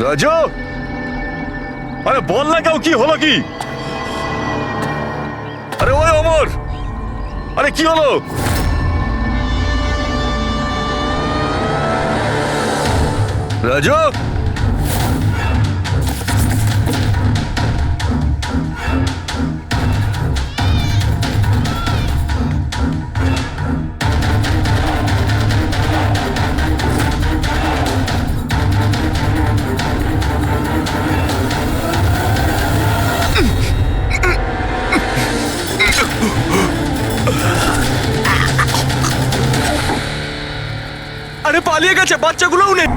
রাজু, আরে বল না কেউ, কি হলো কি? আরে ওই অমর, আরে কি হলো? রাজু, আরে পালিয়ে গেছে, বাচ্চাগুলোও নেই।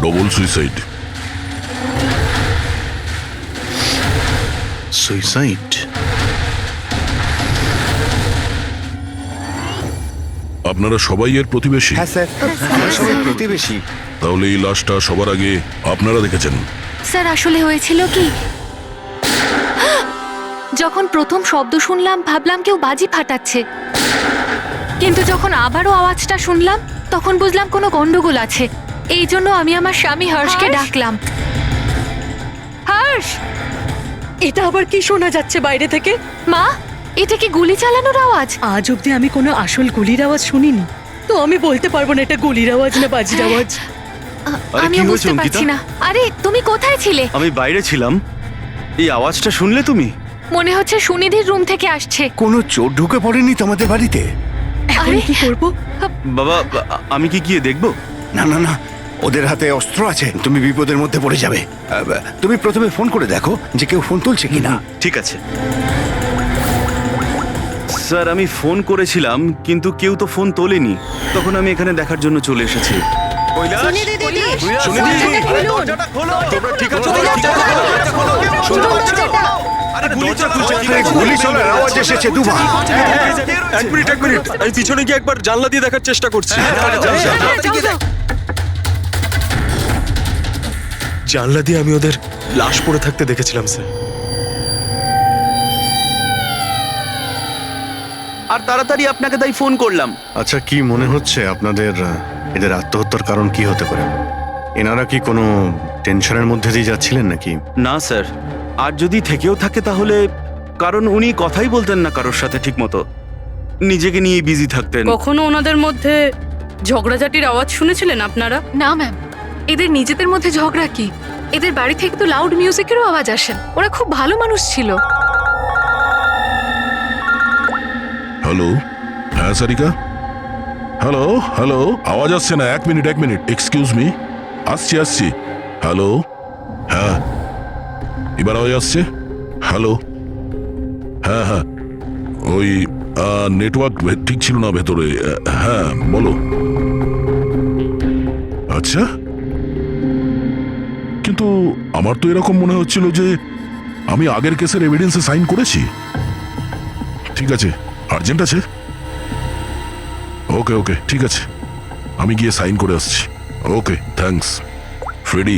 Double suicide. সুইসাইড? আপনারা সবাই এর প্রতিবেশী? হ্যাঁ স্যার, আমরা সবাই প্রতিবেশী। তাহলে এই লাশটা সবার আগে আপনারা দেখেছেন? স্যার আসলে হয়েছিল কি, যখন প্রথম শব্দ শুনলাম ভাবলাম কেউ বাজি ফাটাচ্ছে, কিন্তু যখন আবারও আওয়াজটা শুনলাম তখন বুঝলাম কোনো গন্ডগোল আছে। এই জন্য আমি আমার স্বামী হর্ষকে ডাকলাম। হর্ষ, এটা আবার কি শোনা যাচ্ছে বাইরে থেকে? মা, এটা কি গুলি চালানোর আওয়াজ? আজ অব্দি আমি কোনো আসল গুলির আওয়াজ শুনিনি, তো আমি বলতে পারবো না এটা গুলির আওয়াজ না বাজির আওয়াজ। আমিও বুঝতে পারছি না। আরে তুমি কোথায় ছিলে? আমি বাইরে ছিলাম। এই আওয়াজটা শুনলে তুমি? মনে হচ্ছে সুনিধির রুম থেকে আসছে। কোনো চোর ঢুকে পড়েনি তোমাদের বাড়িতে? এখন আরে কি করব? বাবা, আমি কি গিয়ে দেখবো? না না না, ওদের হাতে অস্ত্র আছে, তুমি বিপদের মধ্যে পড়ে যাবে। তুমি প্রথমে ফোন করে দেখো যে কেউ ফোন তুলছে কিনা। ঠিক আছে স্যার, আমি ফোন করেছিলাম কিন্তু কেউ তো ফোন তোলেনি। তখন আমি এখানে দেখার জন্য চলে এসেছি। গুলি চলার আওয়াজ এসেছে দুবার। এক মিনিট, আমি পিছনে গিয়ে একবার জানলা দিয়ে দেখার চেষ্টা করছি। জানলা দিয়ে আমি ওদের লাশ পড়ে থাকতে দেখেছিলাম স্যার। আর তাড়াতাড়ি আপনাকে তাই ফোন করলাম। আচ্ছা, কি মনে হচ্ছে আপনাদের এদের আত্মহত্যার কারণ কি হতে পারে? এনারা কি কোনো টেনশনের মধ্যে দিয়ে যাচ্ছিলেন নাকি? না স্যার, আর যদি থেকেও থাকে তাহলে কারণ উনি কথাই বলতেন না কারোর সাথে ঠিক মতো, নিজেকে নিয়ে বিজি থাকতেন। কখনো ওনাদের মধ্যে ঝগড়াঝাটির আওয়াজ শুনেছিলেন আপনারা? না ম্যাম, এদের নিজেদের মধ্যে ঝগড়া কি? এদের বাড়ি থেকে তো লাউড মিউজিকেরও আওয়াজ আসে। ওরা খুব ভালো মানুষ ছিল। হ্যালো, হ্যাঁ সারিকা, হ্যালো হ্যালো, আওয়াজ আসছে না। এক মিনিট এক্সকিউজ মি, আসছি। হ্যালো, হ্যাঁ এবার আওয়াজ আসছে। হ্যালো, হ্যাঁ ওই নেটওয়ার্ক ঠিক ছিল না ভেতরে। হ্যাঁ বলো। আচ্ছা, কিন্তু আমার তো এরকম মনে হচ্ছিল যে আমি আগের কেসের এভিডেন্সে সাইন করেছি। ঠিক আছে, আর্জেন্ট আছে। ওকে ঠিক আছে, আমি গিয়ে সাইন করে আসছি। Okay thanks. ফ্রেডি,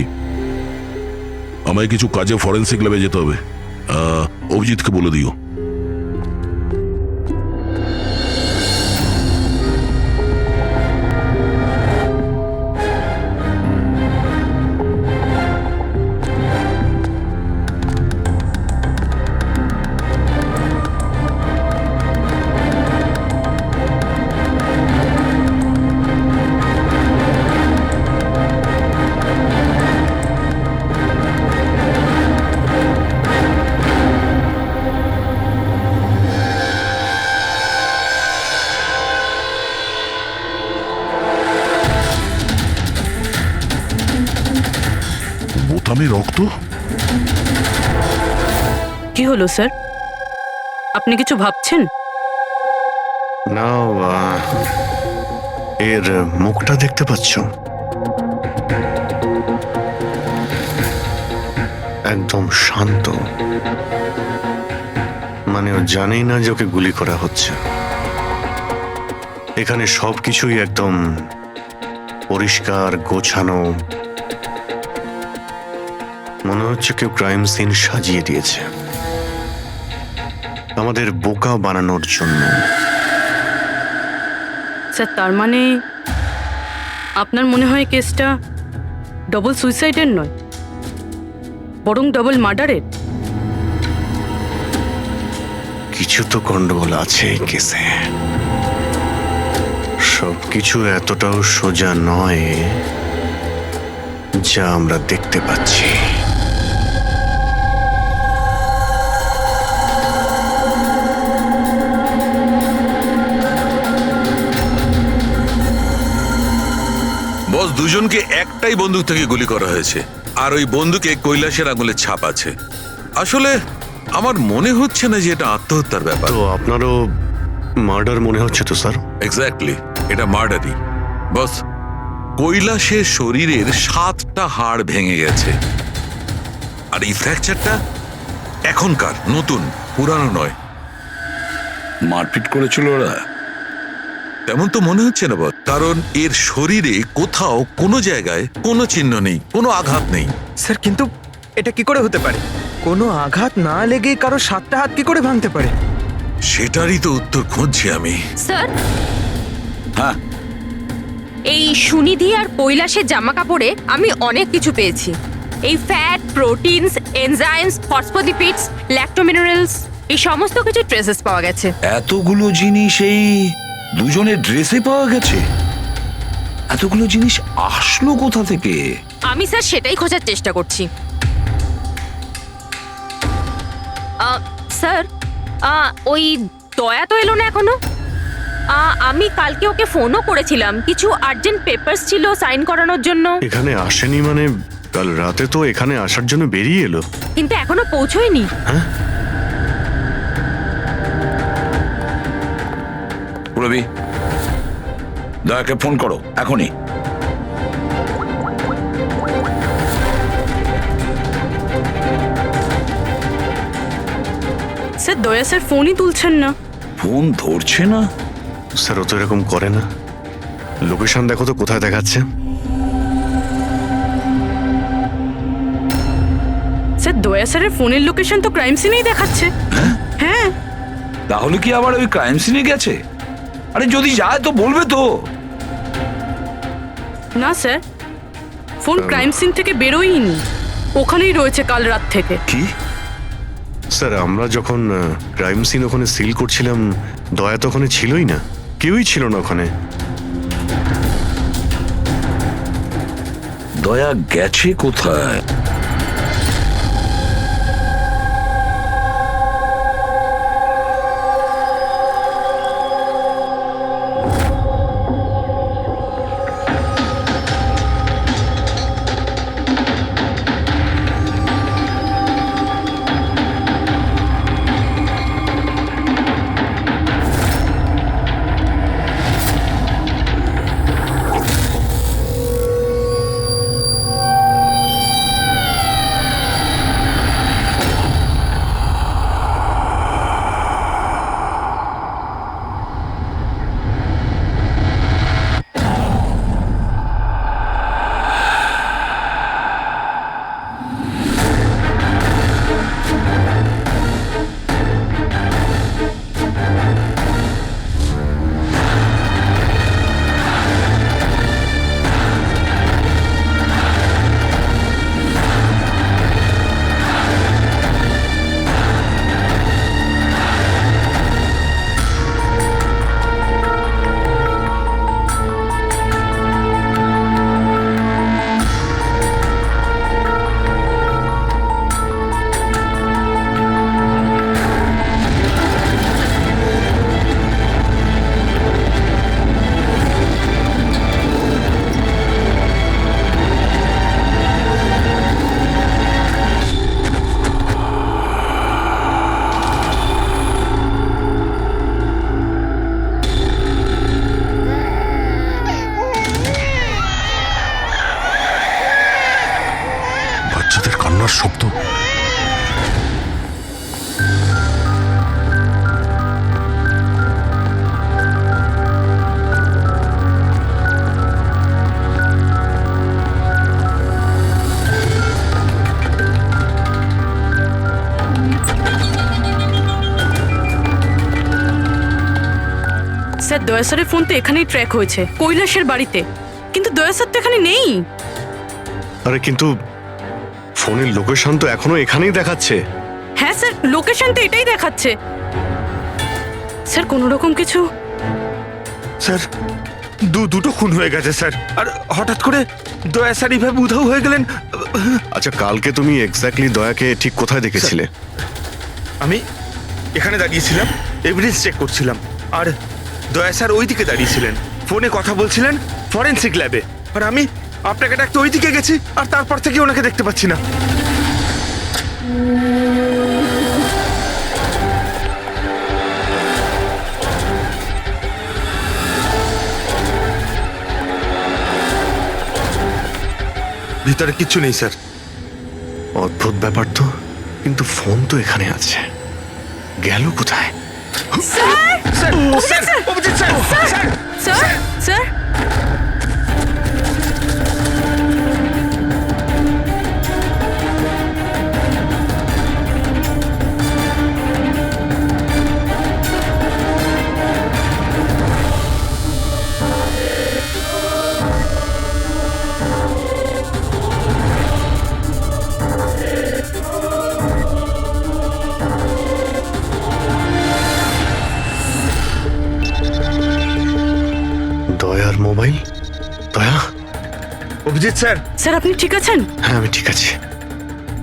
আমায় কিছু কাজে ফরেন্সিক ল্যাবে যেতে হবে। অভিজিৎকে বলে দিও। বোতামে রক্ত। কি হলো স্যার, আপনি কিছু ভাবছেন? না, এর মুখটা দেখতে পাচ্ছ? একদম শান্ত, মানে ও জানেই না যে ওকে গুলি করা হচ্ছে। এখানে সবকিছুই একদম পরিষ্কার, গোছানো। মনে হচ্ছে কেউ ক্রাইম সিন সাজিয়ে দিয়েছে আমাদের বোকা বানানোর জন্য। স্যার তার মানে আপনার মনে হয় কেসটা ডবল সুইসাইডের নয়, বরং ডবল মার্ডারের? কিছু তো গন্ডগোল আছে এই কেসে। সবকিছু এতটাও সোজা নয় যা আমরা দেখতে পাচ্ছি। বস, দুজনকে একটাই বন্দুক থেকে গুলি করা হয়েছে, আর ওই বন্দুকে কৈলাসের আঙুলের ছাপ আছে। আসলে আমার মনে হচ্ছে না যে এটা আত্মহত্যার ব্যাপার। তো আপনারও মার্ডার মনে হচ্ছে তো স্যার? এক্স্যাক্টলি, এটা মার্ডারই। বস, কৈলাসের শরীরের 7টা হাড় ভেঙে গেছে, আর এই ফ্র্যাকচারটা এখনকার, নতুন, পুরানো নয়। মারপিট করেছিল ওরা? তেমন তো মনে হচ্ছে না বস, কারণ এর শরীরে কোথাও কোনো জায়গায় কোনো চিহ্ন নেই, কোনো আঘাত নেই। স্যার কিন্তু এটা কি করে হতে পারে? কোনো আঘাত না লেগে কারো 7টা হাত কি করে ভাঙতে পারে? সেটারই তো উত্তর খুঁজছি আমি। স্যার, হ্যাঁ, এই সুনিধি আর কৈলাসের জামা কাপড়ে আমি অনেক কিছু পেয়েছি। এই ফ্যাট, প্রোটিনস, এনজাইমস, ফসফোলিপিডস, ল্যাক্টোমিনারেলস, এই সমস্ত কিছু ট্রেসেস পাওয়া গেছে। এতগুলো জিনিস এই দুজনের ড্রেসে পাওয়া গেছে? এতগুলো জিনিস আসলো কোথা থেকে? আমি স্যার সেটাই খোঁজার চেষ্টা করছি। স্যার, ওই দয়া তো এলো না এখনো। আমি কালকে ওকে ফোনও করেছিলাম, কিছু আর্জেন্ট পেপারস ছিল সাইন করানোর জন্য। এখানে আসেনি মানে? কাল রাতে তো এখানে আসার জন্য বেরিয়ে এলো, কিন্তু এখনো পৌঁছয়নি। রবি, দয়াকে ফোন করো এখনই। স্যার দয়া স্যার ফোনই তুলছেন না। ফোন ধরছে না? স্যার ও তো এরকম করে না। লোকেশন দেখো তো কোথায় দেখাচ্ছে। স্যার দয়া স্যারের ফোনের লোকেশন তো ক্রাইম সিনেই দেখাচ্ছে। হ্যাঁ, তাহলে কি আবার ওই ক্রাইম সিনে গেছে? আরে যদি যায় তো বলবে তো। না স্যার, ফোন ক্রাইম সিন থেকে বেরোয়নি, ওখানেই রয়েছে কাল রাত থেকে। কি? স্যার আমরা যখন ক্রাইম সিন ওখানে সিল করছিলাম, দয়া তো ওখানে ছিলই না, কেউই ছিল না ওখানে। দয়া গেছে কোথায়? গলার শব্দ। স্যার দয়া স্যারের ফোন তো এখানেই ট্র্যাক হয়েছে, কৈলাসের বাড়িতে, কিন্তু দয়া স্যার তো এখানে নেই। আরে কিন্তু ফোনের লোকেশন তো এখনো এখানেই দেখাচ্ছে। হ্যাঁ স্যার, লোকেশন তো এটাই দেখাচ্ছে। স্যার কোনো রকম কিছু? স্যার দুটো খুন হয়ে গেছে স্যার, আর হঠাৎ করে দয়া স্যার এইভাবে উধাও হয়ে গেলেন। আচ্ছা, কালকে তুমি এক্স্যাক্টলি দয়াকে ঠিক কোথায় দেখেছিলে? আমি এখানে দাঁড়িয়েছিলাম, এভিডেন্স চেক করছিলাম, আর দয়া স্যার ওইদিকে দাঁড়িয়েছিলেন, ফোনে কথা বলছিলেন ফরেন্সিক ল্যাবে, আর আমি আপনাকে ডাকতে ওইদিকে গেছি, আর তারপর থেকে ওনাকে দেখতে পাচ্ছি না। ভিতরে কিচ্ছু নেই স্যার। অদ্ভুত ব্যাপার তো, কিন্তু ফোন তো এখানে আছে, গেল কোথায়? Sir sir sir Abhijit sir sir sir sir দয়ার মোবাইল। দয়া? অভিজিৎ স্যার। স্যার আপনি ঠিক আছেন? হ্যাঁ, আমি ঠিক আছি।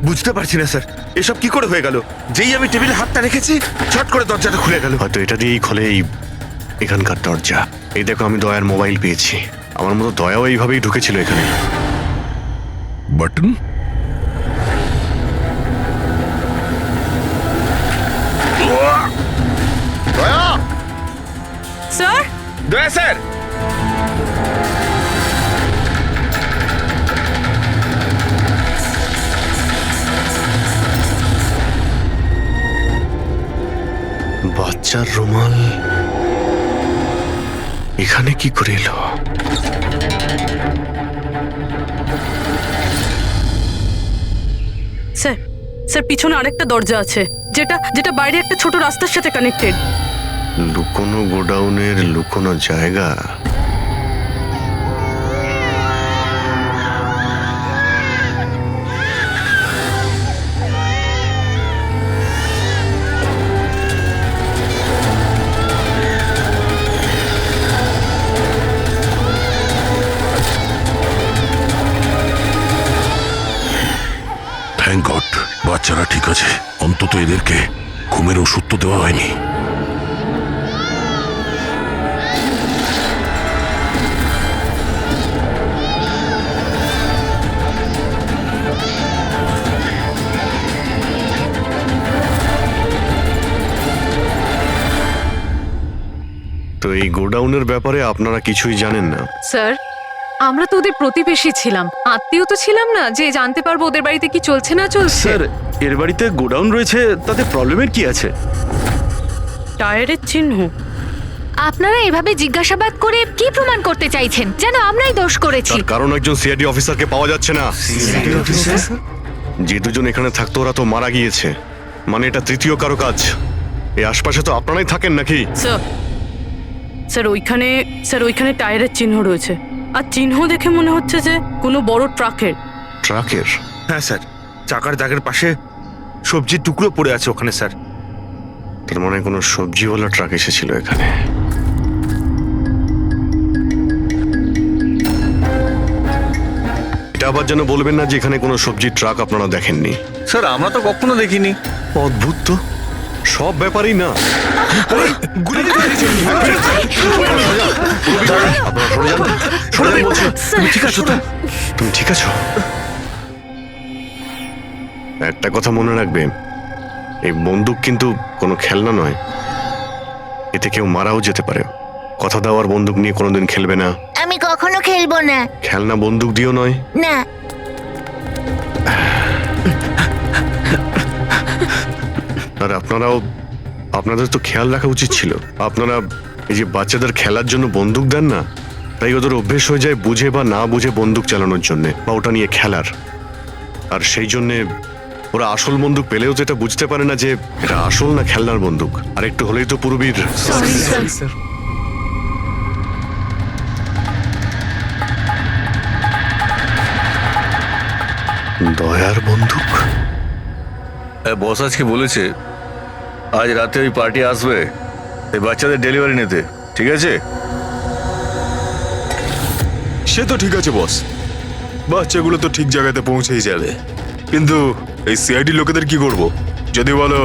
বুঝতে পারছি না স্যার, এসব কি করে হয়ে গেল? যেই আমি টেবিলে হাতটা রেখেছি ছট করে দরজাটা খুলে গেল। হয়তো এটা দিয়েই খোলে এখানকার দরজা। এই দেখো, আমি দয়ার মোবাইল পেয়েছি। আমার মতো দয়াও এইভাবেই ঢুকেছিল এখানে। বাটন? স্যার দয়া স্যার। বাচ্চার রুমাল এখানে কি করে এলো? স্যার স্যার পিছনে আরেকটা দরজা আছে, যেটা যেটা বাইরে একটা ছোট রাস্তার সাথে কানেক্টেড। লুকোনো গোডাউনের লুকোনো জায়গা। থ্যাংক গড, বাচ্চারা ঠিক আছে। অন্তত এদেরকে ঘুমের ওষুধ তো দেওয়া হয়নি। তো এই গোডাউনের ব্যাপারে আপনারা কিছুই জানেন না? স্যার, আমরা তো ওদের প্রতিবেশী ছিলাম, আত্মীয় তো ছিলাম না যে জানতে পারবো ওদের বাড়িতে কি চলছে না চলছে। স্যার এর বাড়িতে গোডাউন রয়েছে, তাতে প্রবলেমের কি আছে? টায়ারের চিহ্ন। আপনারা এভাবে জিজ্ঞাসাবাদ করে কি প্রমাণ করতে চাইছেন? যেন আমরাই দোষ করেছি। তার কারণ একজন সিআইডি অফিসারকে পাওয়া যাচ্ছে না। যে দুজন এখানে থাকতো ওরা তো মারা গিয়েছে, মানে এটা তৃতীয় কারো কাজ। এই আশপাশে তো আপনারাই থাকেন নাকি? স্যার স্যার ওইখানে টায়ারের চিহ্ন রয়েছে, আর চিহ্ন দেখে মনে হচ্ছে যে কোনো বড় ট্রাকের। ট্রাকের? হ্যাঁ স্যার, চাকার দাগের পাশে সবজির টুকরো পড়ে আছে ওখানে স্যার। তার মানে কোনো সবজিওয়ালা ট্রাক এসেছিল এখানে। এটা আবার যেন বলবেন না যে এখানে কোনো সবজির ট্রাক আপনারা দেখেননি। স্যার আমরা তো কখনো দেখিনি। অদ্ভুত তো, সব ব্যাপারই না। তুমি ঠিক আছো তো? তুমি ঠিক আছো? একটা কথা মনে রাখবে, এই বন্দুক কিন্তু কোনো খেলনা নয়, এতে কেউ মারাও যেতে পারে। কথা দেওয়ার বন্দুক নিয়ে কোনোদিন খেলবে না। আমি কখনো খেলবো না। খেলনা বন্দুক দিও নয়। না। আর আপনাদের তো খেয়াল রাখা উচিত ছিল। আপনারা এই যে বাচ্চাদের খেলার জন্য বন্দুক দেন না, তাই ওদের অভ্যেস হয়ে যায় বুঝে বা না বুঝে বন্দুক চালানোর জন্য বা ওটা নিয়ে খেলার। আর সেই জন্যে ওরা আসল বন্দুক পেলেও তো এটা বুঝতে পারে না যে এটা আসল না খেলনার বন্দুক। আর একটু হলেই তো পুরবীর দয়ার বন্দুক। বস আজকে বলেছে আজ রাতে ওই পার্টি আসবে এই বাচ্চাদের ডেলিভারি নিতে, ঠিক আছে? সে তো ঠিক আছে বস, বাচ্চাগুলো তো ঠিক জায়গাতে পৌঁছেই যাবে। কিন্তু এই সিআইডি লোকেদের কি করব? যদি বলো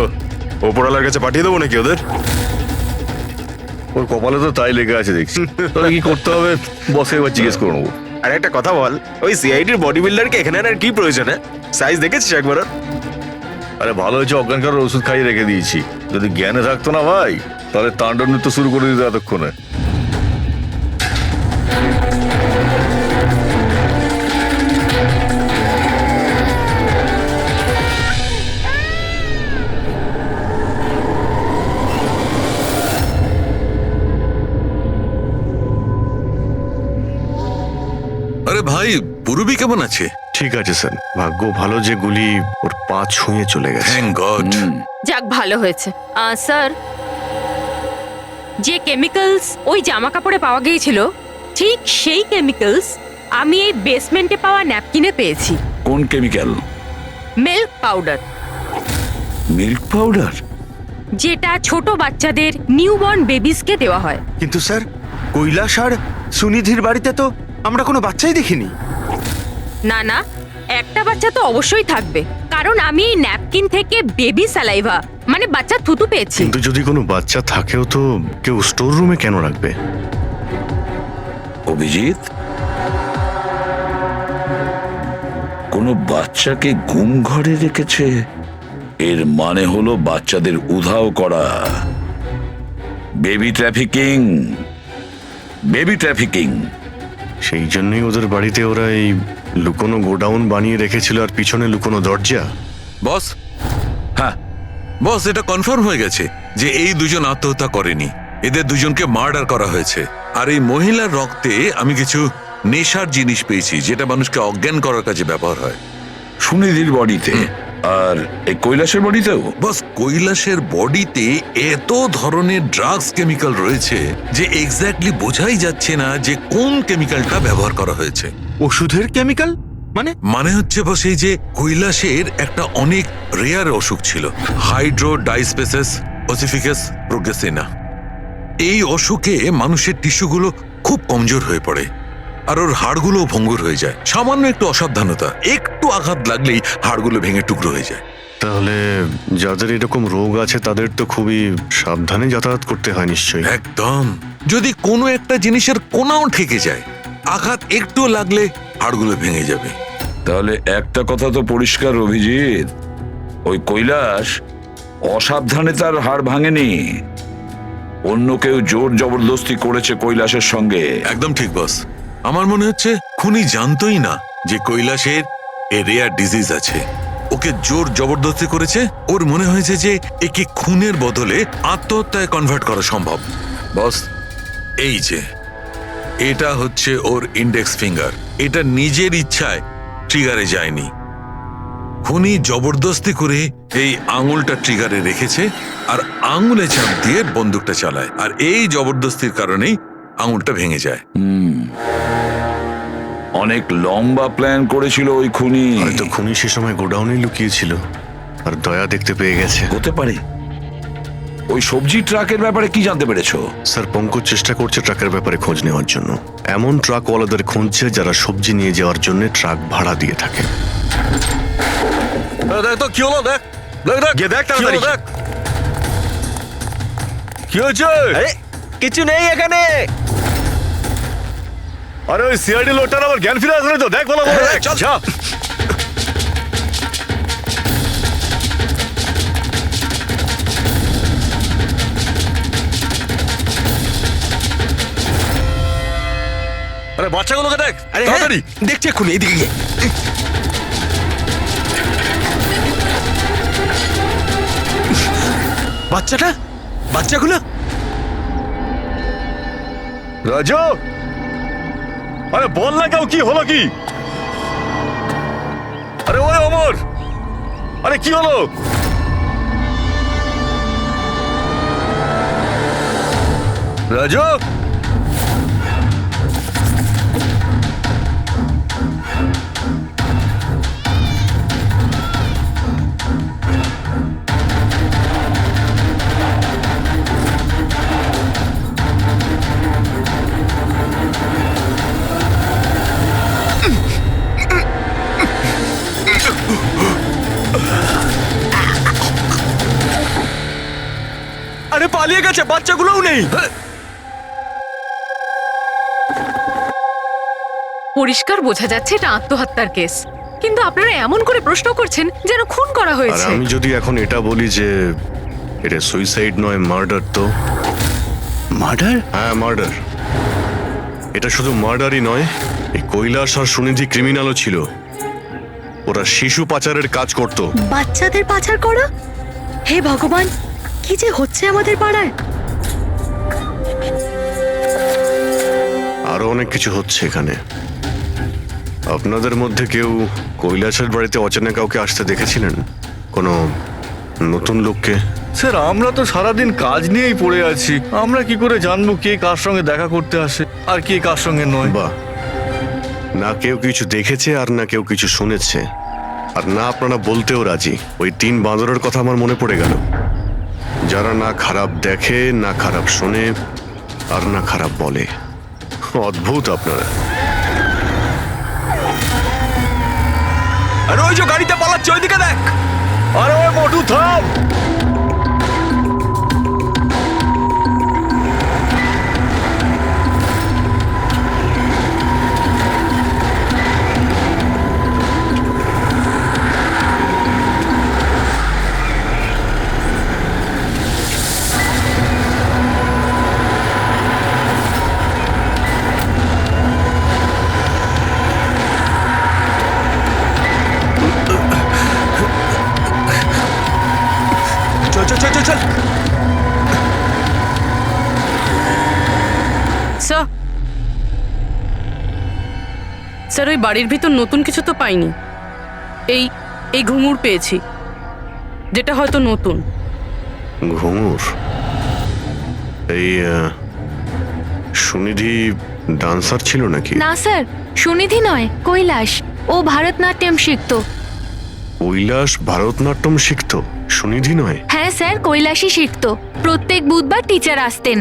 ওপরওয়ালার কাছে পাঠিয়ে দেবো নাকি ওদের? ওর কপালে তো তাই লেগে আছে দেখছি। তবে কি করতে হবে বসকে এবার জিজ্ঞেস করে নেবো। আর একটা কথা বল, ওই সিআইডির বডি বিল্ডারকে এখানে আর কি প্রয়োজন? সাইজ দেখেছিস একবার? আরে ভালো হয়েছে অজ্ঞান করার ওষুধ খাইয়ে রেখে দিয়েছি। যদি জ্ঞানে থাকতো না ভাই, তাহলে তাণ্ডব নৃত্য শুরু করে দিত এতক্ষণে। আরে ভাই, পুরবী কেমন আছে? ঠিক আছে স্যার, ভাগ্য ভালো যে গুলি ওর পা ছুঁয়ে চলে গেছে। Thank god. যাক ভালো হয়েছে। স্যার, যে কেমিক্যালস ওই জামা কাপড়ে পাওয়া গিয়েছিল ঠিক সেই কেমিক্যালস আমি এই বেসমেন্টে পাওয়া ন্যাপকিনে পেয়েছি। কোন chemical? Milk powder. Milk powder? যেটা ছোট বাচ্চাদের নিউবর্ন বেবিসকে দেওয়া হয়। কিন্তু স্যার, কৈলাস আর সুনিধির বাড়িতে তো আমরা কোনো বাচ্চাই দেখিনি। না না, একটা বাচ্চা তো অবশ্যই থাকবে, কারণ আমি এই ন্যাপকিন থেকে বেবি স্যালাইভা মানে বাচ্চা থুতু পেয়েছি। কিন্তু যদি কোনো বাচ্চা থাকেও তো কেউ স্টোর রুমে কেন রাখবে? অভিজিৎ, কোনো বাচ্চাকে গুম ঘরে রেখেছে, এর মানে হলো বাচ্চাদের উধাও করা। Baby trafficking, baby trafficking. সেই জন্যই ওদের বাড়িতে ওরা এই লুকোনো গোডাউন বানিয়ে রেখেছিল আর পিছনে লুকোনো দরজা। বস, হ্যাঁ বস, এটা কনফার্ম হয়ে গেছে যে এই দুজন আত্মহত্যা করেনি, এদের দুজনকে মার্ডার করা হয়েছে। আর এই মহিলার রক্তে আমি কিছু নেশার জিনিস পেয়েছি যেটা মানুষকে অজ্ঞান করার কাজে ব্যবহার হয়। সুনিধির বডিতে আর এই কৈলাসের বডিতেও? বস, কৈলাসের বডিতে এত ধরনের ড্রাগস কেমিক্যাল রয়েছে যে এক্স্যাক্টলি বোঝাই যাচ্ছে না যে কোন কেমিক্যালটা ব্যবহার করা হয়েছে। ওষুধের কেমিক্যাল মানে হচ্ছে বস, এই যে কৈলাসের একটা অনেক রেয়ার অসুখ ছিল, হাইড্রোডাইস্পেসিস ওসিফিকাস প্রোগ্রেসিনা। এই অসুখে মানুষের টিস্যুগুলো খুব কমজোর হয়ে পড়ে আর ওর হাড়গুলো ভঙ্গুর হয়ে যায়। সামান্য একটু অসাবধানতা, একটু আঘাত লাগলেই হাড়গুলো ভেঙে টুকরো হয়ে যায়। তাহলে যাদের এরকম রোগ আছে তাদের তো খুবই সাবধানে যাতায়াত করতে হয় নিশ্চয়ই। একদম। যদি কোনো একটা জিনিসের কোনাও ঠেকে যায়, আঘাত একটু লাগলে হাড়গুলো ভেঙে যাবে। তাহলে একটা কথা তো পরিষ্কার অভিজিৎ, ওই কৈলাস অসাবধানে তার হাড় ভাঙেনি, অন্য কেউ জোর জবরদস্তি করেছে কৈলাসের সঙ্গে। একদম ঠিক বস, আমার মনে হচ্ছে খুনি জানতোই না যে কৈলাসের রেয়ার ডিজিজ আছে। ওকে জোর জবরদস্তি করেছে, ওর মনে হয়েছে যে একে খুনের বদলে আত্মহত্যায় কনভার্ট করা সম্ভব। বস, এই যে এটা হচ্ছে ওর ইন্ডেক্স ফিঙ্গার, এটা নিজের ইচ্ছায় ট্রিগারে যায়নি। খুনি জবরদস্তি করে এই আঙুলটা ট্রিগারে রেখেছে আর আঙুলে চাপ দিয়ে বন্দুকটা চালায়, আর এই জবরদস্তির কারণেই আঙুলটা ভেঙে যায়। অনেক লম্বা প্ল্যান করেছিল ওই খুনি। হয়তো খুনি সে সময় গোডাউনে লুকিয়েছিল আর দয়া দেখতে পেয়ে গেছে। হতে পারে। ওই সবজি ট্রাকের ব্যাপারে কি জানতে পেরেছো? স্যার, পঙ্কজ চেষ্টা করছে ট্রাকের ব্যাপারে খোঁজ নেওয়ার জন্য। এমন ট্রাকওয়ালাদের খুঁজছে যারা সবজি নিয়ে যাওয়ার জন্য ট্রাক ভাড়া দিয়ে থাকে। দেখ তো কি হলো, দেখ দেখ দেখ গিয়ে দেখ তাড়াতাড়ি। দেখ কি হয়েছে। কিছু নেই এখানে। আরে ওই সিআইডি লোকটার আবার জ্ঞান ফিরে আসলে তো, দেখ ভালো করে দেখ। চল। যা। আরে বাচ্চাগুলোকে দেখ তাড়াতাড়ি। দেখছি এক্ষুনি, এইদিকে গিয়ে। বাচ্চাগুলো রাজু, আরে বল না কেউ, কি হলো কি? আরে ওই অমর, আরে কি হলো? রাজু, আরে পালিয়ে গেছে, বাচ্চাগুলোও নেই। পরিষ্কার বোঝা যাচ্ছে এটা আত্মহত্যার কেস, কিন্তু আপনারা এমন করে প্রশ্ন করছেন যেন খুন করা আর হয়েছে। আমি যদি এখন এটা বলি যে এটা সুইসাইড নয়, মার্ডার, তো মার্ডার? হ্যাঁ, মার্ডার। এটা শুধু মার্ডারই নয়, এই কৈলাস আর সুনিধি ক্রিমিনালও ছিল। ওরা শিশু পাচারের কাজ করত। বাচ্চাদের পাচার করা? হে ভগবান, কি যে হচ্ছে আমাদের পাড়ায়! আরো অনেক কিছু হচ্ছে এখানে। আপনাদের মধ্যে কেউ কৈলাসের বাড়িতে অচেনা কাউকে আসতে দেখেছিলেন? কোনো নতুন লোককে? স্যার আমরা তো সারাদিন কাজ নিয়েই পড়ে আছি, আমরা কি করে জানবো কে কার সঙ্গে দেখা করতে আসে আর কে কার সঙ্গে নয়? বাহ, না কেউ কিছু দেখেছে আর না কেউ কিছু শুনেছে, আর না আপনারা বলতেও রাজি। ওই 3 বাঁদরের কথা আমার মনে পড়ে গেল, যারা না খারাপ দেখে, না খারাপ শোনে, আর না খারাপ বলে। অদ্ভুত আপনারা। আরে ওই যে গাড়িতে পালাচ্ছে, ওইদিকে দেখ। আরে ওই মোটু থাম! চল চল চল চল চল। স্যার, স্যার ওই বাড়ির ভিতর নতুন কিছু তো পাইনি। এই এই ঘুঙুর পেয়েছি, যেটা হয়তো নতুন। ঘুঙুর? এই সুনিধি ডান্সার ছিল নাকি? না স্যার, সুনিধি নয়, কৈলাস। ও ভারতনাট্যম শিখতো। কৈলাস ভারতনাট্যম শিখতো, সুনিধি নয়? হ্যাঁ স্যার, কৈলাসই শিখতো। প্রত্যেক বুধবার টিচার আসতেন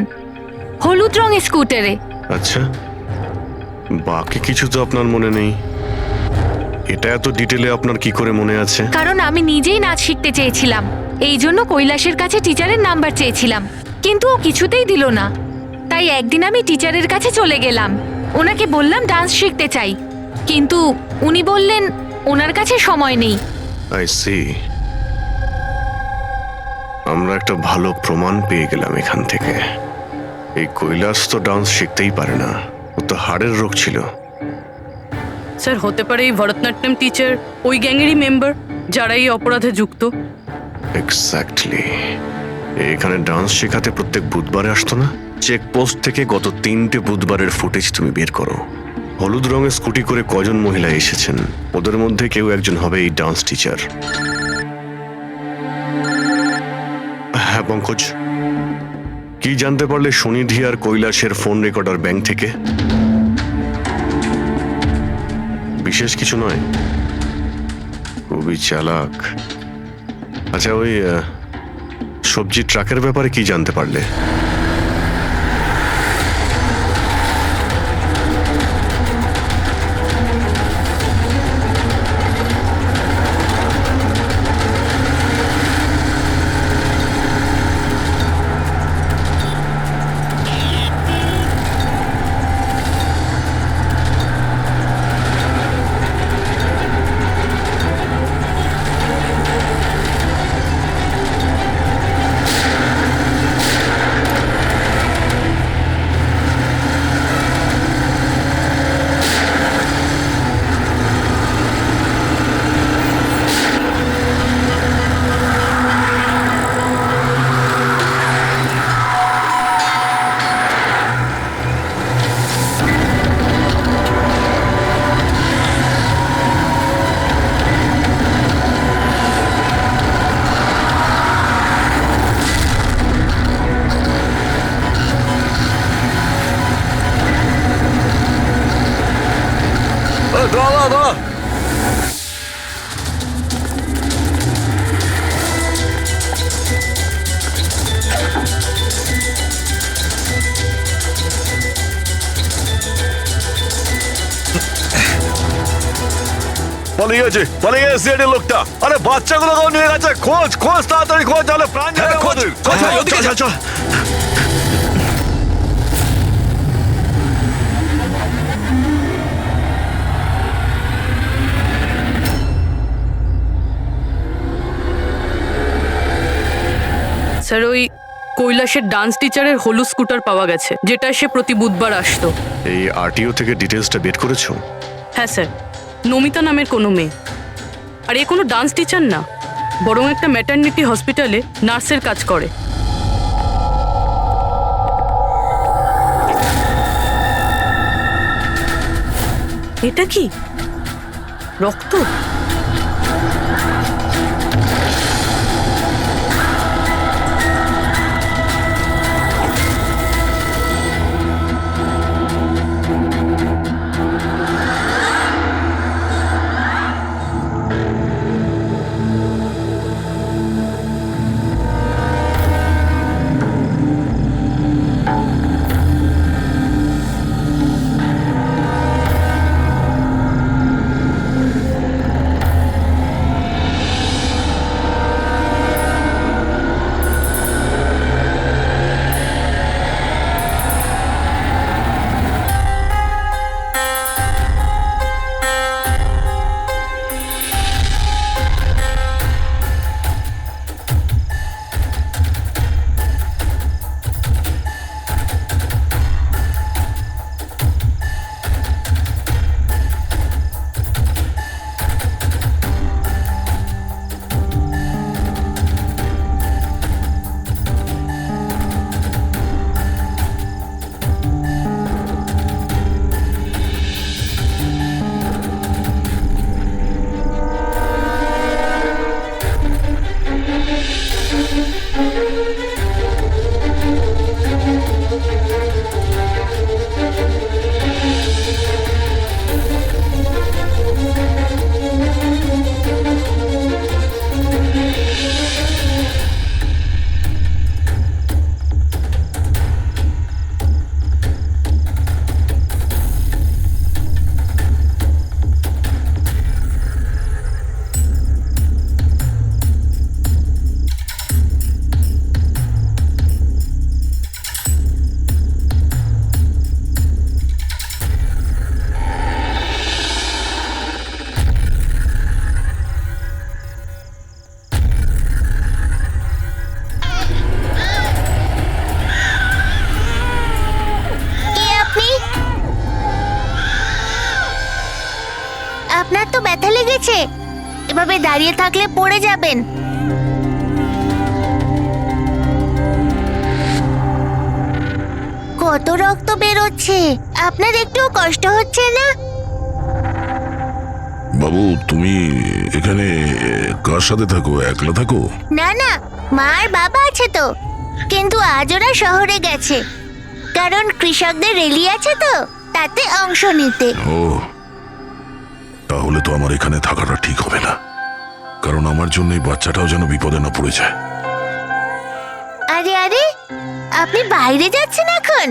হলুদ রঙের স্কুটারে। আচ্ছা, বাকি কিছু তো আপনার মনে নেই। এটা এত ডিটেলে আপনার কি করে মনে আছে? কারণ আমি নিজেই নাচ শিখতে চেয়েছিলাম, এই জন্য কৈলাসের কাছে টিচারের নাম্বার চেয়েছিলাম, কিন্তু ও কিছুতেই দিল না। তাই একদিন আমি টিচারের কাছে চলে গেলাম, ওনাকে বললাম ডান্স শিখতে চাই, কিন্তু উনি বললেন ওনার কাছে সময় নেই। I see. আমরা একটা ভালো প্রমাণ পেয়ে গেলাম এখান থেকে। এই কৈলাস তো ডান্স শিখতেই পারে না, ও তো হাড়ের রোগ ছিল। স্যার হতে পারে এই ভরতনাট্যম টিচার ওই গ্যাংয়েরই মেম্বার, যারা এই অপরাধে যুক্ত। এক্স্যাক্টলি। এখানে ডান্স শেখাতে প্রত্যেক বুধবারে আসতো না? চেকপোস্ট থেকে গত 3টে বুধবারের ফুটেজ তুমি বের করো। হলুদ রঙের স্কুটি করে কজন মহিলা এসেছেন, ওদের মধ্যে কেউ একজন হবে এই ডান্স টিচার। হ্যাঁ পঙ্কজ, কি জানতে পারলে সুনিধি আর কৈলাসের ফোন রেকর্ডার ব্যাংক থেকে? বিশেষ কিছু নয়, খুবই চালাক। আচ্ছা, ওই সবজি ট্রাকের ব্যাপারে কি জানতে পারলে? দাঁড়া। পালিয়ে গেছে সিআইডি লোকটা। আরে বাচ্চাগুলো নিয়ে গেছে, খোঁজ তাড়াতাড়ি খোঁজ, তাহলে প্রাণ যাবে আমাদের। চল। স্যার, ওই কৈলাসের ডান্স টিচারের হলুদ স্কুটার পাওয়া গেছে, যেটা সে প্রতি বুধবার আসতো। এই আরটিও থেকে ডিটেলসটা বের করেছো? হ্যাঁ স্যার, নমিতা নামের কোনো মেয়ে। আর এ কোনো ডান্স টিচার না, বরং একটা ম্যাটারনিটি হসপিটালে নার্সের কাজ করে। এটা কি রক্ত? আপনার তো ব্যথা লেগেছে, এভাবে দাঁড়িয়ে থাকলে পড়ে যাবেন। কত রক্ত বেরোচ্ছে, আপনার একটু কষ্ট হচ্ছে না? বাবু, তুমি এখানে কার সাথে থাকো? একলা থাকো? না না, মা আর বাবা আছে তো, কিন্তু আজ ওরা শহরে গেছে, কারণ কৃষকদের র্যালি আছে তো, তাতে অংশ নিতে। ও, তাহলে তো আমার এখানে থাকাটা ঠিক হবে না, কারণ আমার জন্য এই বাচ্চাটাও যেন বিপদে না পড়ে যায়। আরে আরে, আপনি বাইরে যাচ্ছেন এখন?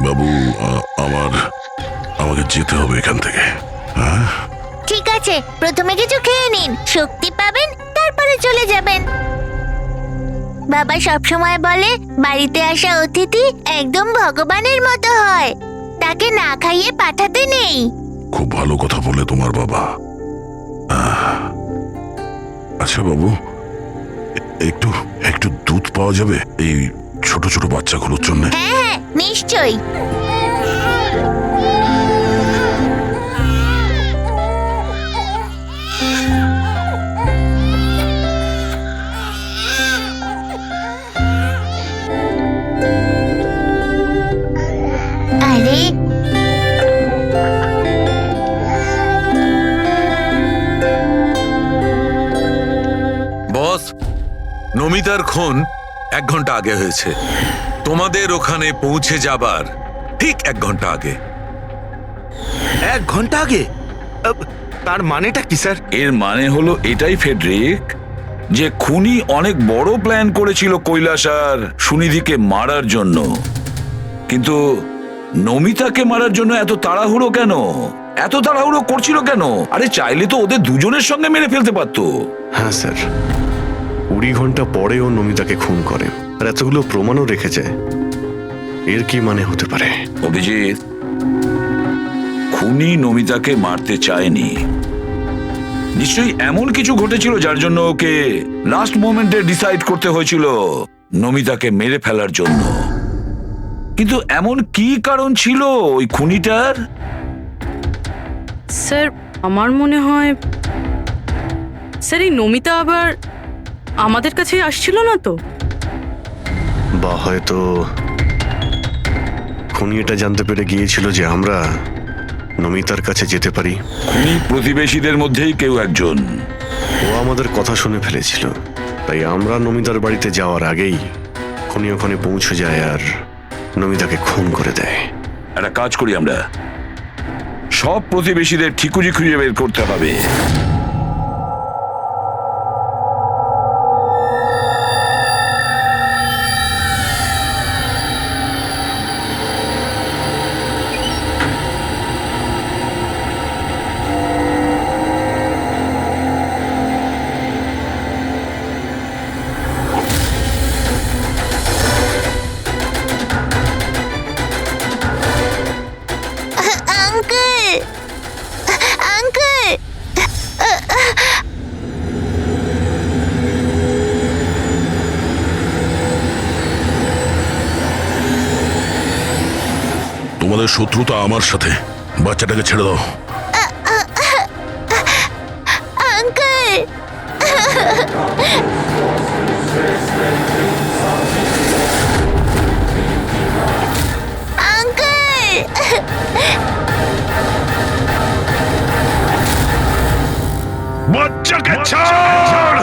বাবু, আমাকে যেতে হবে এখান থেকে। হ্যাঁ, ঠিক আছে, প্রথমে কিছু খেয়ে নিন, শক্তি পাবেন, তারপরে চলে যাবেন। বাবা সবসময় বলে বাড়িতে আসা অতিথি একদম ভগবানের মতো হয়, তাকে না খাইয়ে পাঠাতে নেই। খুব ভালো কথা বলে তোমার বাবা। আচ্ছা বাবু, একটু একটু দুধ পাওয়া যাবে এই ছোট ছোট বাচ্চাগুলোর জন্য? হ্যাঁ হ্যাঁ, নিশ্চয়ই। আরে বস, নমিতার খুন 1 ঘন্টা আগে হয়েছে, তোমাদের ওখানে পৌঁছে যাবার ঠিক 1 ঘন্টা আগে। 1 ঘন্টা আগে? তার মানেটা কি স্যার? এর মানে হলো এটাই ফেডরিক, যে খুনি অনেক বড় প্ল্যান করেছিল কৈলাস আর সুনিধিকে মারার জন্য, কিন্তু নমিতাকে মারার জন্য এত তাড়াহুড়ো কেন? এত তাড়াহুড়ো করছিল কেন? আরে চাইলে তো ওদের দুজনের সঙ্গে মেরে ফেলতে পারতো। হ্যাঁ স্যার, 20 ঘন্টা পরেও নমিতাকে খুন করে, আর এতগুলো প্রমাণও রেখেছে। এর কি মানে হতে পারে? অভিজিৎ, খুনি নমিতাকে মারতে চায়নি। নিশ্চয়ই এমন কিছু ঘটেছিল যার জন্য ওকে লাস্ট মোমেন্টে ডিসাইড করতে হয়েছিল নমিতাকে মেরে ফেলার জন্য। কিন্তু এমন কি কারণ ছিল ওই খুনিটার? স্যার আমার মনে হয় স্যার এই নমিতা আবার আমাদের কাছে আসছিল না তো? বা হয়তো খুনি এটা জানতে পেরে গিয়েছিল যে আমরা নমিতার কাছে যেতে পারি। খুনি প্রতিবেশীদের মধ্যেই কেউ একজন। ও আমাদের কথা শুনে ফেলেছিল, তাই আমরা নমিতার বাড়িতে যাওয়ার আগেই খুনি ওখানে পৌঁছে যায় আর নমিতাকে খুন করে দেয়। একটা কাজ করি, আমরা সব প্রতিবেশীদের ঠিকুজি খুঁজে বের করতে হবে। আঙ্কেল, আঙ্কেল, তোমাদের শত্রুতা আমার সাথে, বাচ্চাটাকে ছেড়ে দাও। আঙ্কেল, আঙ্কেল, বাচ্চাকে ছাড়!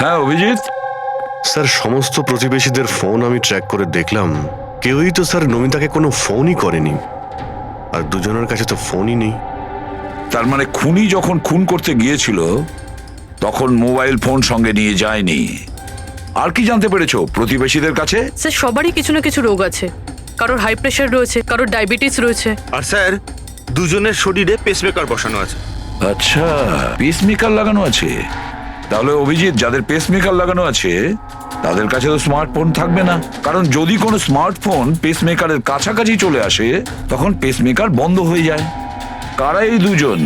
হ্যাঁ অভিজিৎ, স্যার, সমস্ত প্রতিবেশীদের ফোন আমি ট্র্যাক করে দেখলাম, কেউই তো স্যার নমিতাকে কোনো ফোনই করেনি, আর দুজনের কাছে তো ফোনই নেই। তার মানে খুনি যখন খুন করতে গিয়েছিল তখন মোবাইল ফোন সঙ্গে নিয়ে যায়নি। আর কি জানতে পেরেছো প্রতিবেশীদের কাছে? স্যার সবারই কিছু না কিছু রোগ আছে, কারোর হাই প্রেশার রয়েছে, কারোর ডায়াবেটিস রয়েছে। আর স্যার, দুজনের শরীরে পেসমেকার বসানো আছে। আচ্ছা, পেসমেকার লাগানো আছে। তাহলে অভিজিৎ, যাদের পেসমেকার লাগানো আছে তাদের কাছে তো স্মার্টফোন থাকবে না, কারণ যদি কোনো স্মার্টফোন পেসমেকারের কাছাকাছি চলে আসে তখন পেসমেকার বন্ধ হয়ে যায়। কারা এই দুজন?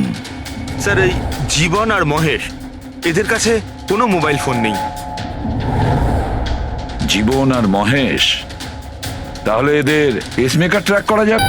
স্যার, এই জীবন আর মহেশ, এদের কাছে কোনো মোবাইল ফোন নেই। জীবন আর মহেশ? তাহলে এদের পেসমেকার ট্র্যাক করা যাক।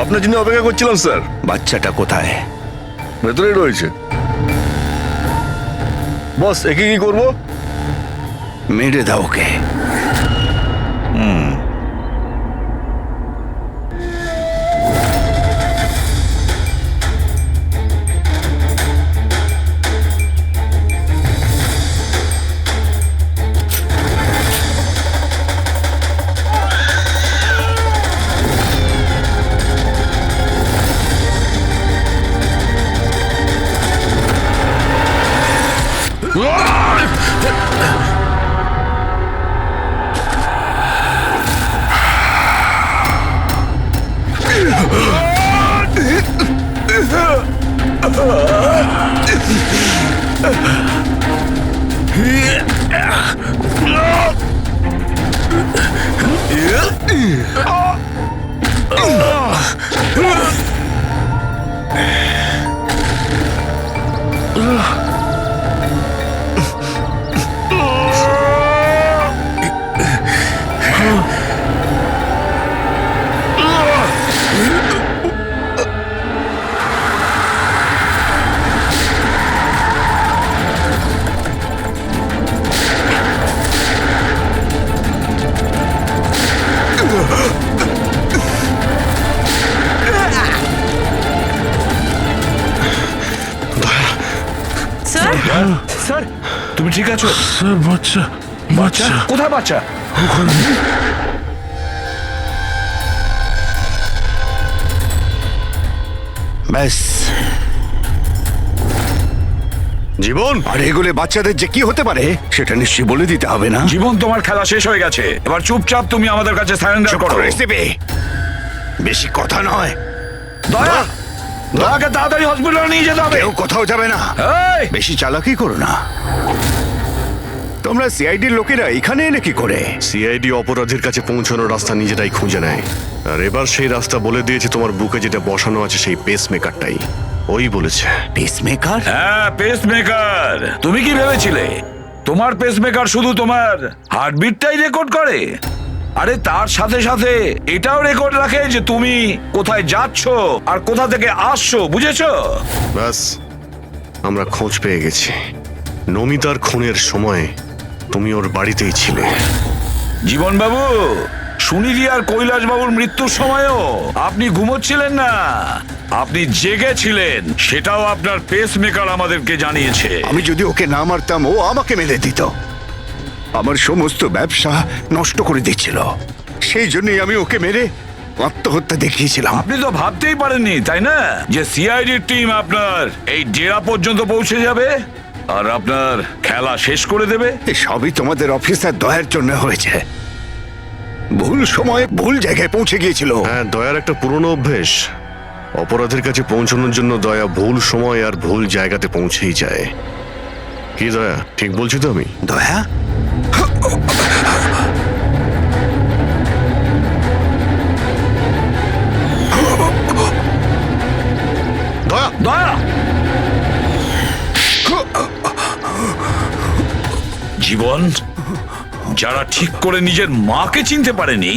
আপনার জন্য অপেক্ষা করছিলাম স্যার। বাচ্চাটা কোথায়? ভেতরেই রয়েছে। বস, একে কি করবো? মেরে দাও ওকে। স্যার তুমি ঠিক আছো? স্যার বাচ্চা বাচ্চা কোথায় বাচ্চা? ব্যাস, জীবন, আর এগুলো বাচ্চাদের যে কি হতে পারে সেটা নিশ্চয়ই বলে দিতে হবে না? জীবন, তোমার খেলা শেষ হয়ে গেছে। এবার চুপচাপ তুমি আমাদের কাছে সারেন্ডার করো। রেসিপি বেশি কথা নয়। দয়া, দয়াকে তাড়াতাড়ি হসপিটালে নিয়ে যেতে হবে। কেউ কোথাও যাবে না। এই, বেশি চালাকি করো না। তোমরা সিআইডির লোকেরা এখানে এলে কি করে? সিআইডি অপরাধীর কাছে পৌঁছানোর রাস্তা নিজেরাই খুঁজে নেয়, আর এবার সেই রাস্তা বলে দিয়েছে তোমার বুকে যেটা বসানো আছে, সেই পেস মেকারটাই ওই বলেছে। পেসমেকার? হ্যাঁ, পেসমেকার। তুমি কি ভেবেছিলে তোমার পেসমেকার শুধু তোমার হার্টবিটটাই রেকর্ড করে? আরে তার সাথে সাথে এটাও রেকর্ড রাখে যে তুমি কোথায় যাচ্ছ আর কোথা থেকে আসছো, বুঝেছো? ব্যাস, আমরা খোঁজ পেয়ে গেছি। নমিতার খুনের সময় তুমি ওর বাড়িতেই ছিলে। জীবন বাবু, সুনিধি আর কৈলাস বাবুর মৃত্যুর সময়ও আপনি ঘুমোচ্ছিলেন না, আপনি জেগেছিলেন। সেটাও আপনার পেসমেকার আমাদেরকে জানিয়েছে। আমি যদি ওকে না মারতাম ও আমাকে মেরে দিত। আমার সমস্ত ব্যবসা নষ্ট করে দিচ্ছিল। সেই জন্যই আমি ওকে মেরে আত্মহত্যা দেখিয়েছিলাম। আপনি তো ভাবতেই পারেননি, তাই না, যে সিআইডির টিম আপনার এই ডেরা পর্যন্ত পৌঁছে যাবে আর আপনার খেলা শেষ করে দেবে। সবই তোমাদের অফিসার দয়ার জন্য হয়েছে। ভুল সময়ে ভুল জায়গায় পৌঁছে গিয়েছিল। হ্যাঁ, দয়ার একটা পুরনো অভ্যেস। অপরাধের কাছে পৌঁছানোর জন্য দয়া ভুল সময় আর ভুল জায়গাতে পৌঁছেই যায়। কি দয়া, ঠিক বলছি তো আমি? দয়া, দয়া, দয়া, জীবন, যারা ঠিক করে নিজের মাকে চিনতে পারেনি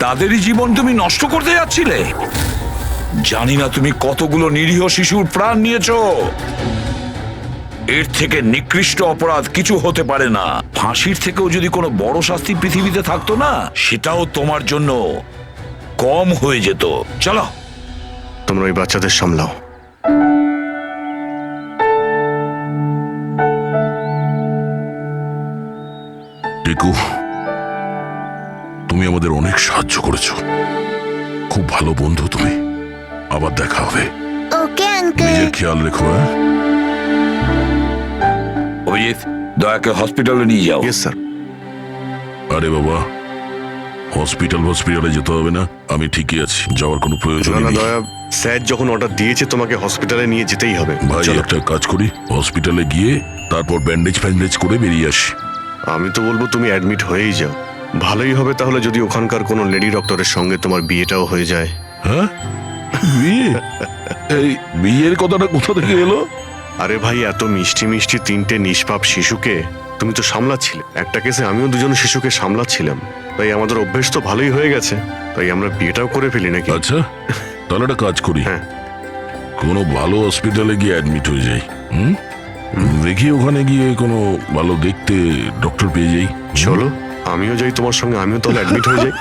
তাদেরই জীবন তুমি নষ্ট করতে যাচ্ছিলে। জানি না তুমি কতগুলো নিরীহ শিশুর প্রাণ নিয়েছো। এর থেকে নিকৃষ্ট অপরাধ কিছু হতে পারে না। ফাঁসির থেকেও যদি কোনো বড় শাস্তি পৃথিবীতে থাকতো না, সেটাও তোমার জন্য কম হয়ে যেত। চলো, তোমরা ওই বাচ্চাদের সামলাও। টিকু, তুমি আমাদের অনেক সাহায্য করেছো। খুব ভালো বন্ধু তুমি। আবার দেখা হবে। Okay uncle. নিজের খেয়াল রেখো। হ্যাঁ, অভিজিৎ, দয়াকে হসপিটালে নিয়ে যাও। Yes sir. আরে বাবা, হসপিটালে যেতে হবে না, আমি ঠিকই আছি, যাওয়ার কোনো প্রয়োজন না না নেই। দয়া, স্যার যখন অর্ডার দিয়েছে তোমাকে হসপিটালে নিয়ে যেতেই হবে। ভাই, চলো। একটা কাজ করি, হসপিটালে গিয়ে তারপর ব্যান্ডেজ করে বেরিয়ে আসি। আমি তো বলবো তুমি অ্যাডমিট হয়েই যাও। ভালোই হবে তাহলে যদি ওখানকার কোনো লেডি ডক্টরের সঙ্গে তোমার বিয়েটাও হয়ে যায়। হ্যাঁ, বিয়ে? এই বিয়ের কথাটা কোথা থেকে এলো? আরে ভাই, এত মিষ্টি মিষ্টি তিনটে নিষ্পাপ শিশুকে তুমি তো সামলাচ্ছিলে। একটা কেসে আমিও দুজন শিশুকে সামলাচ্ছিলাম। তাই আমাদের অভ্যেস তো ভালোই হয়ে গেছে। তাই আমরা বিয়েটাও করে ফেলি নাকি? আচ্ছা, তাহলে একটা কাজ করি, হ্যাঁ। কোনো ভালো হসপিটালে গিয়ে অ্যাডমিট হয়ে যাই। দেখি ওখানে গিয়ে কোনো ভালো দেখতে ডক্টর পেয়ে যাই। চলো, আমিও যাই তোমার সঙ্গে, আমিও তাহলে অ্যাডমিট হয়ে যাই।